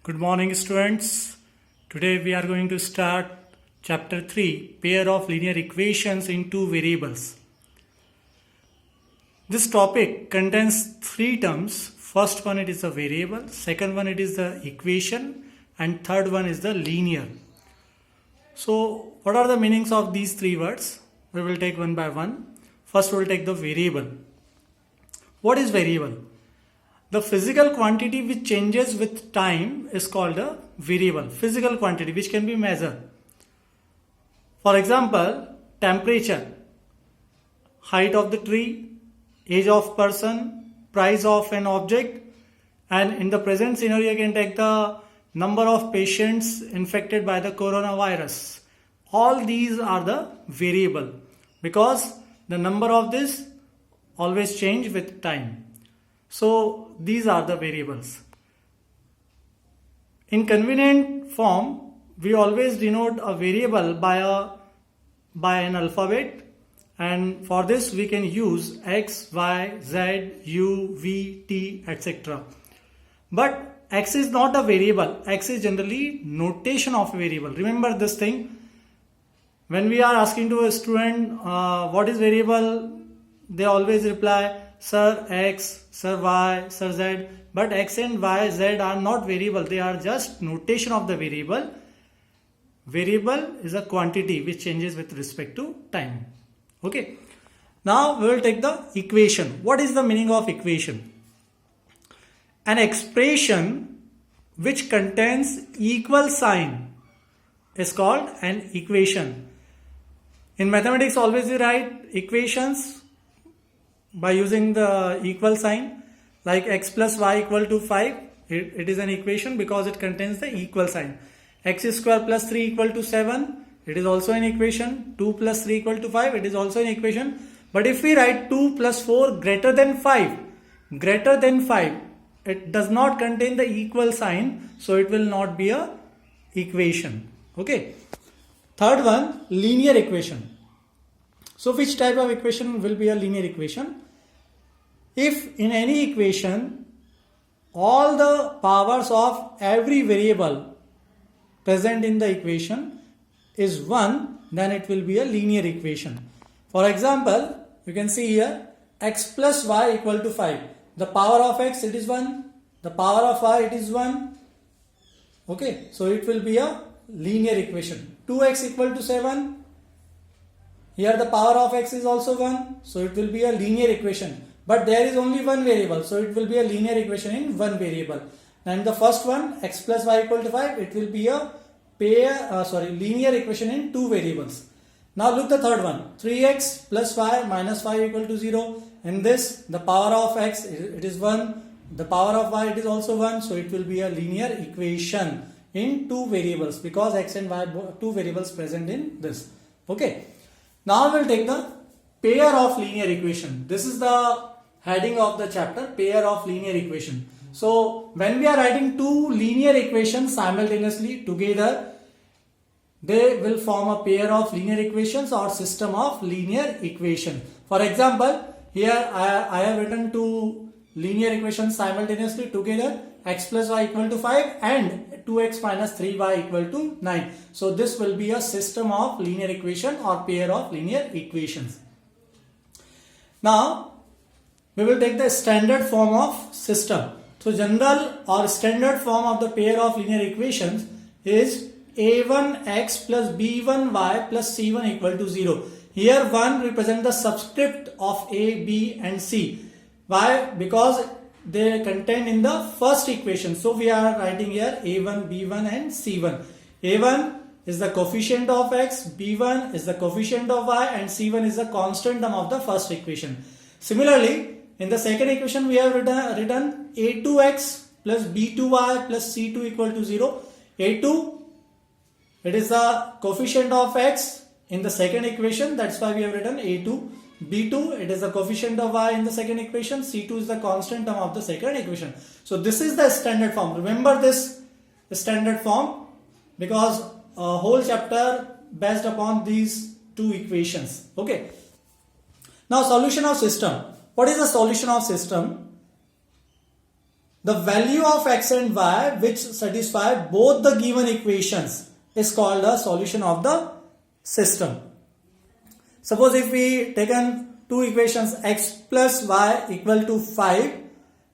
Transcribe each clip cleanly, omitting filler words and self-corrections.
Good morning, students. Today we are going to start chapter 3, pair of linear equations in two variables. This topic contains three terms. First one it is a variable, second one it is the equation, and third one is the linear. So what are the meanings of these three words? We will take one by one. First we will take the variable. What is variable? The physical quantity which changes with time is called a variable. Physical quantity which can be measured. For example, temperature, height of the tree, age of person, price of an object, and in the present scenario you can take the number of patients infected by the coronavirus. All these are the variable because the number of this always change with time. So these are the variables. In convenient form, we always denote a variable by an alphabet, and for this we can use x, y, z, u, v, t, etc. But x is not a variable. X is generally notation of a variable. Remember this thing. When we are asking to a student what is variable, they always reply sir x, sir y, sir z. But x and y, z are not variable. They are just notation of the variable. Variable is a quantity which changes with respect to time. Okay. Now we will take the equation. What is the meaning of equation? An expression which contains equal sign is called an equation. In mathematics always we write equations by using the equal sign, like x plus y equal to 5. It is an equation because it contains the equal sign. X square plus 3 equal to 7. It is also an equation. 2 plus 3 equal to 5. It is also an equation. But if we write 2 plus 4 greater than 5, it does not contain the equal sign, so it will not be a equation. Okay. Third one, linear equation. So which type of equation will be a linear equation? If in any equation all the powers of every variable present in the equation is 1, then it will be a linear equation. For example, you can see here x plus y equal to 5. The power of x it is 1, the power of y it is 1. Okay, so it will be a linear equation. 2x equal to 7. Here the power of x is also 1, so it will be a linear equation. But there is only one variable, so it will be a linear equation in one variable. And the first one, x plus y equal to 5, it will be a linear equation in two variables. Now look the third one, 3x plus y minus 5 equal to 0. In this, the power of x it is 1, the power of y it is also 1, so it will be a linear equation in two variables because x and y two variables present in this. Okay. Now we will take the pair of linear equation. This is the heading of the chapter, pair of linear equation. So when we are writing two linear equations simultaneously together, they will form a pair of linear equations or system of linear equation. For example, here I have written two linear equations simultaneously together, x plus y equal to 5 and 2x minus 3y equal to 9. So this will be a system of linear equation or pair of linear equations. Now we will take the standard form of system. So general or standard form of the pair of linear equations is a1x plus b1y plus c1 equal to 0. Here 1 represents the subscript of a, b and c. Why? Because they contain in the first equation. So we are writing here a1, b1 and c1. a1 is the coefficient of x, b1 is the coefficient of y and c1 is the constant term of the first equation. Similarly, in the second equation we have written a2x plus b2y plus c2 equal to 0. a2 it is the coefficient of x in the second equation, that's why we have written a2. b2 it is the coefficient of y in the second equation, c2 is the constant term of the second equation. So this is the standard form. Remember this standard form because a whole chapter based upon these two equations. Okay. Now solution of system. What is the solution of system? the value of x and y which satisfy both the given equations is called the solution of the system. Suppose if we taken two equations, x plus y equal to 5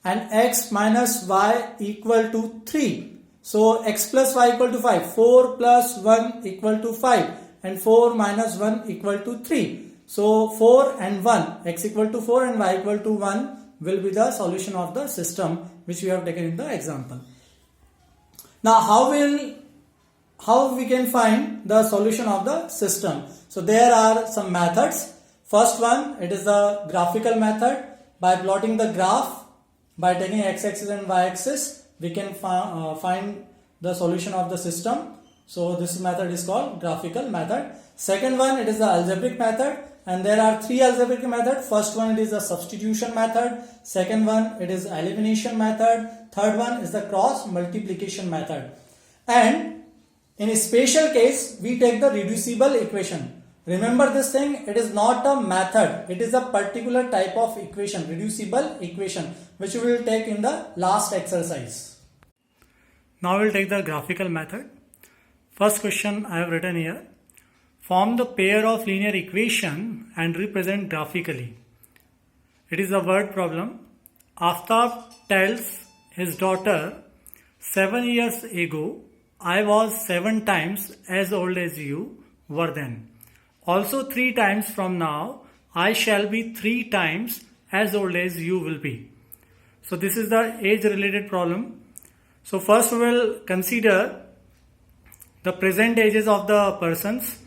and x minus y equal to 3. So x plus y equal to 5, 4 plus 1 equal to 5 and 4 minus 1 equal to 3. So 4 and 1, x equal to 4 and y equal to 1 will be the solution of the system which we have taken in the example. Now how we can find the solution of the system? So there are some methods. First one, it is the graphical method. By plotting the graph, by taking x-axis and y-axis, we can find the solution of the system. So this method is called graphical method. Second one, it is the algebraic method, and there are three algebraic methods. First one, it is the substitution method. Second one, it is elimination method. Third one is the cross multiplication method. And in a special case, we take the reducible equation. Remember this thing, it is not a method, it is a particular type of equation, reducible equation, which we will take in the last exercise. Now we will take the graphical method. First question I have written here. Form the pair of linear equation and represent graphically. It is a word problem. Aftab tells his daughter, 7 years ago, I was 7 times as old as you were then. Also 3 times from now, I shall be 3 times as old as you will be. So this is the age related problem. So first we will consider the present ages of the persons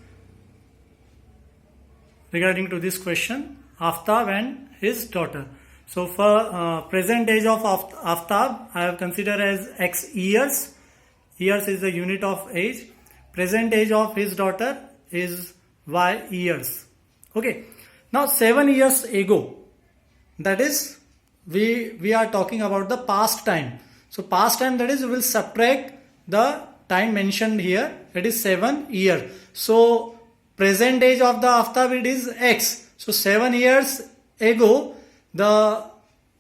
regarding to this question, Aftab and his daughter. So for present age of Aftab, I have considered as x years. Years is the unit of age. Present age of his daughter is y years. Okay. Now 7 years ago, that is we are talking about the past time. So past time, that is we will subtract the time mentioned here, it is 7 years. So present age of the Aftab, it is x. So 7 years ago the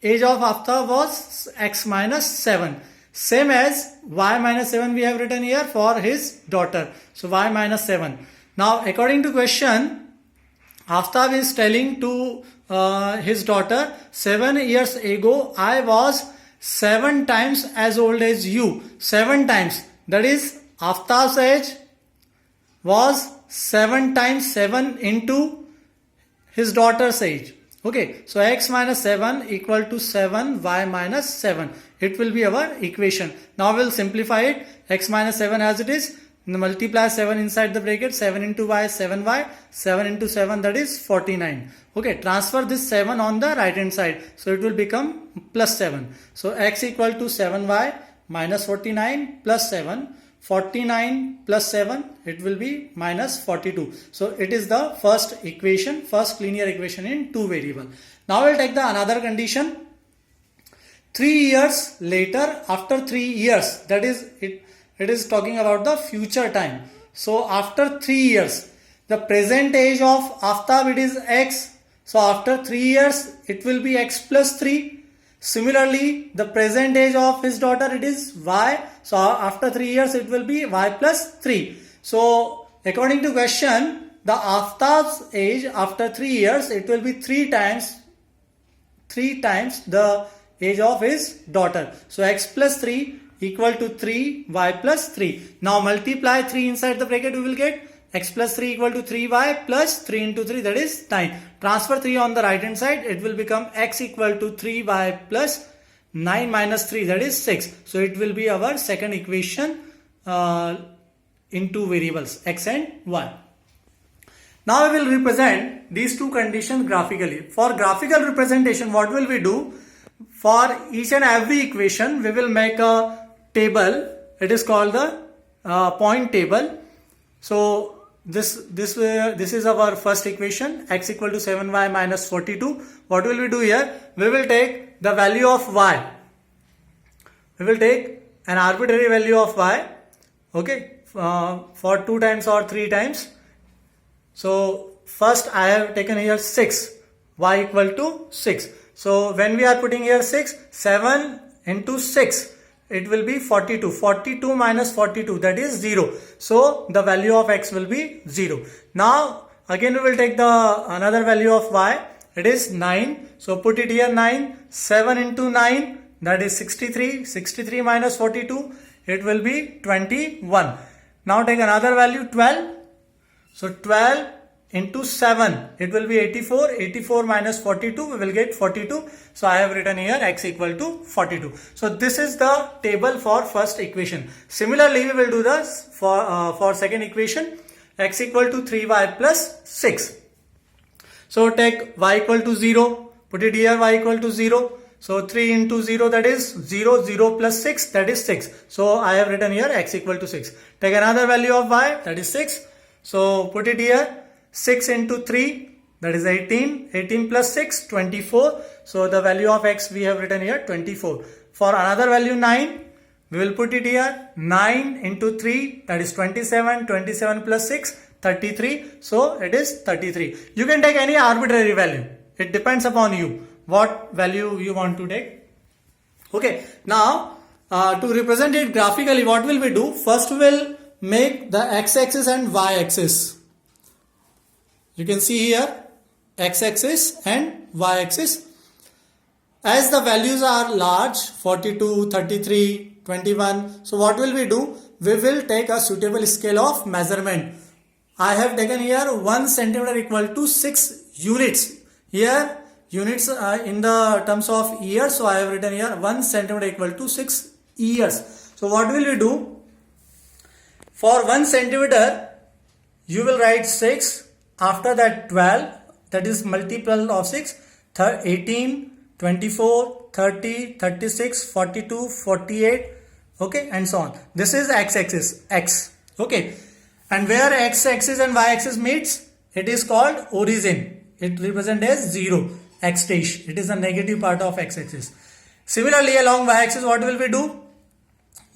age of Aftab was x minus 7. Same as y minus 7 we have written here for his daughter. So y minus 7. Now according to question, Aftab is telling to his daughter, 7 years ago I was 7 times as old as you. 7 times. That is Aftab's age was 7 times 7 into his daughter's age. Okay. So x minus 7 equal to 7 y minus 7. It will be our equation. Now we'll simplify it. X minus 7 as it is. Multiply 7 inside the bracket. 7 into y, 7y. 7 into 7, that is 49. Okay. Transfer this 7 on the right hand side. So it will become plus 7. So x equal to 7y minus 49 plus 7. 49 plus 7, it will be minus 42. So it is the first equation, first linear equation in 2 variable. Now we'll take the another condition. 3 years later, after 3 years, that is it is talking about the future time. So after 3 years, the present age of Aftab, it is x. So after 3 years, it will be x plus 3. Similarly, the present age of his daughter, it is y. So after 3 years, it will be y plus 3. So according to question, the Aftab's age after 3 years, it will be 3 times the age of his daughter. So x plus 3 equal to 3 y plus 3. Now multiply 3 inside the bracket, we will get x plus 3 equal to 3y plus 3 into 3, that is 9. Transfer 3 on the right hand side, it will become x equal to 3y plus 9 minus 3, that is 6. So it will be our second equation in 2 variables, x and y. Now we will represent these two conditions graphically. For graphical representation, what will we do? For each and every equation, we will make a table. It is called the point table. So this is our first equation, x equal to 7y minus 42. What will we do here? We will take the value of y. We will take an arbitrary value of y, okay, for 2 times or 3 times. So first I have taken here 6, y equal to 6. So when we are putting here 6, 7 into 6, it will be 42. 42 minus 42, that is 0. So the value of x will be 0. Now again we will take the another value of y. It is 9. So put it here 9. 7 into 9, that is 63. 63 minus 42, it will be 21. Now take another value 12. So 12 into 7, it will be 84. 84 minus 42, we will get 42. So I have written here x equal to 42. So this is the table for first equation. Similarly, we will do this for second equation. X equal to 3y plus 6. So take y equal to 0. Put it here, y equal to 0. So 3 into 0, that is 0. 0 plus 6, that is 6. So I have written here x equal to 6. Take another value of y, that is 6. So put it here. 6 into 3, that is 18. 18 plus 6, 24. So the value of x we have written here 24. For another value 9, we will put it here. 9 into 3, that is 27. 27 plus 6, 33. So it is 33. You can take any arbitrary value. It depends upon you what value you want to take. Okay. Now to represent it graphically, what will we do? First we will make the x-axis and y-axis. You can see here x-axis and y-axis. As the values are large, 42, 33, 21. So what will we do? We will take a suitable scale of measurement. I have taken here 1 centimeter equal to 6 units. Here units in the terms of years. So I have written here 1 centimeter equal to 6 years. So what will we do? For 1 centimeter, you will write 6. After that 12, that is multiple of 6, 18, 24, 30, 36, 42, 48, okay, and so on. This is x-axis, x, okay. And where x-axis and y-axis meets, it is called origin. It represents as 0, x dash. It is the negative part of x-axis. Similarly, along y-axis, what will we do?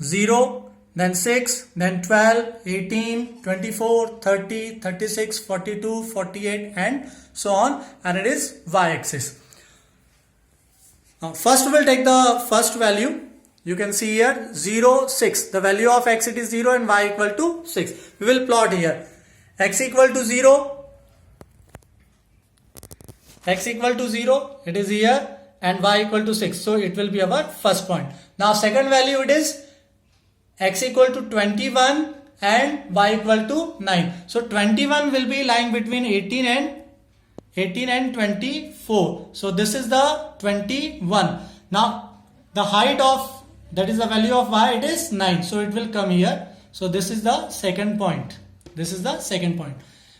0, then 6, then 12, 18, 24, 30, 36, 42, 48 and so on, and it is y-axis. Now first we will take the first value. You can see here 0, 6. The value of x, it is 0 and y equal to 6. We will plot here. X equal to 0. X equal to 0. It is here, and y equal to 6. So it will be our first point. Now second value, it is x equal to 21 and y equal to 9. So 21 will be lying between 18 and 24. So this is the 21. Now the height of, that is the value of y, it is 9. So it will come here. So this is the second point. This is the second point.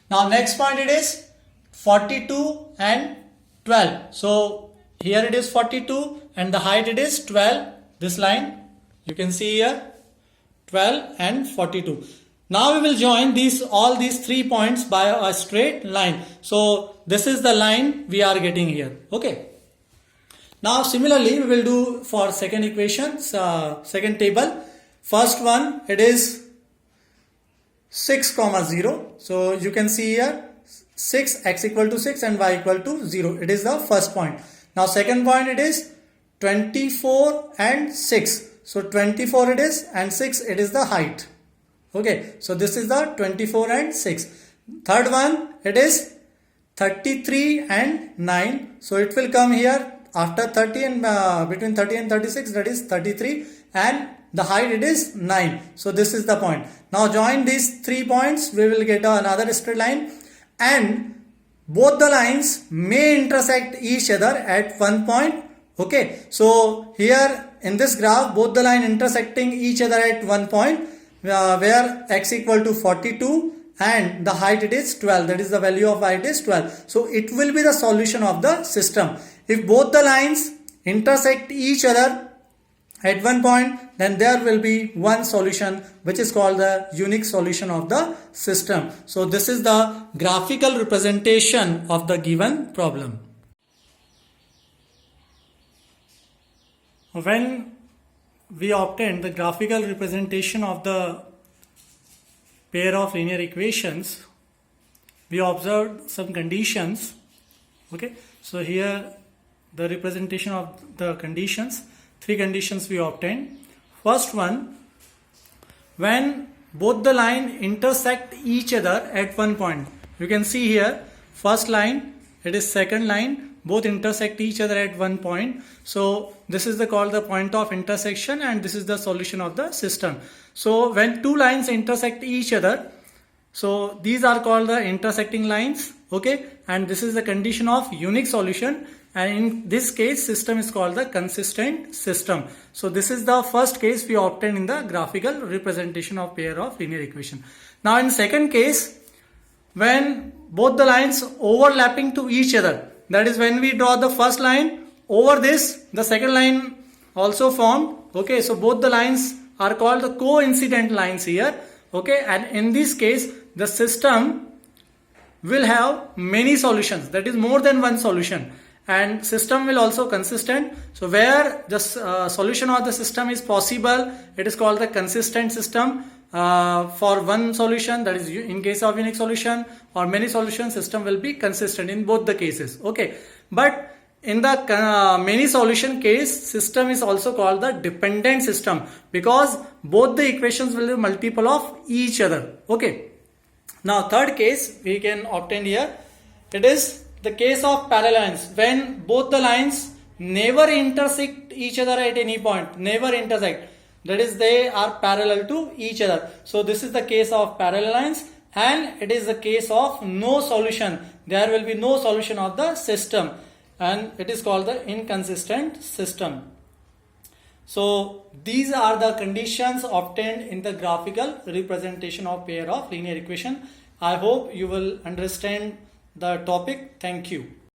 Now next point, it is 42 and 12. So here it is 42 and the height, it is 12. This line you can see here. 12 and 42. Now we will join all these 3 points by a straight line. So this is the line we are getting here. Okay. Now similarly we will do for second equations, second table. First one, it is 6, 0. So you can see here 6, x equal to 6 and y equal to 0. It is the first point. Now second point, it is 24 and 6. So 24 it is, and 6 it is the height. Okay, so this is the 24 and 6. Third one, it is 33 and 9. So it will come here after 30 and between 30 and 36, that is 33, and the height, it is 9. So this is the point. Now join these 3 points, we will get another straight line, and both the lines may intersect each other at one point. Okay, so here in this graph, both the line intersecting each other at one point, where x equal to 42 and the height, it is 12. That is the value of y, it is 12. So it will be the solution of the system. If both the lines intersect each other at one point, then there will be one solution, which is called the unique solution of the system. So this is the graphical representation of the given problem. When we obtained the graphical representation of the pair of linear equations, we observed some conditions. Okay, so here the representation of the conditions. three conditions we obtained. First one, when both the line intersect each other at one point. You can see here, first line, it is second line, both intersect each other at one point. So this is called the point of intersection, and this is the solution of the system. So when two lines intersect each other, so these are called the intersecting lines, okay, and this is the condition of unique solution, and in this case system is called the consistent system. So this is the first case we obtained in the graphical representation of pair of linear equation. Now in second case, when both the lines overlapping to each other, that is when we draw the first line over this, the second line also formed, okay, so both the lines are called the coincident lines here, okay, and in this case the system will have many solutions, that is more than one solution, and system will also consistent. So where the solution of the system is possible, it is called the consistent system. For one solution, that is in case of unique solution, or many solutions, system will be consistent in both the cases, okay. But in the many solution case, system is also called the dependent system, because both the equations will be multiple of each other, okay. Now third case we can obtain here, it is the case of parallel lines, when both the lines never intersect each other at any point, never intersect, that is they are parallel to each other. So this is the case of parallel lines, and it is the case of no solution, there will be no solution of the system, and it is called the inconsistent system. So these are the conditions obtained in the graphical representation of pair of linear equation. I hope you will understand the topic. Thank you.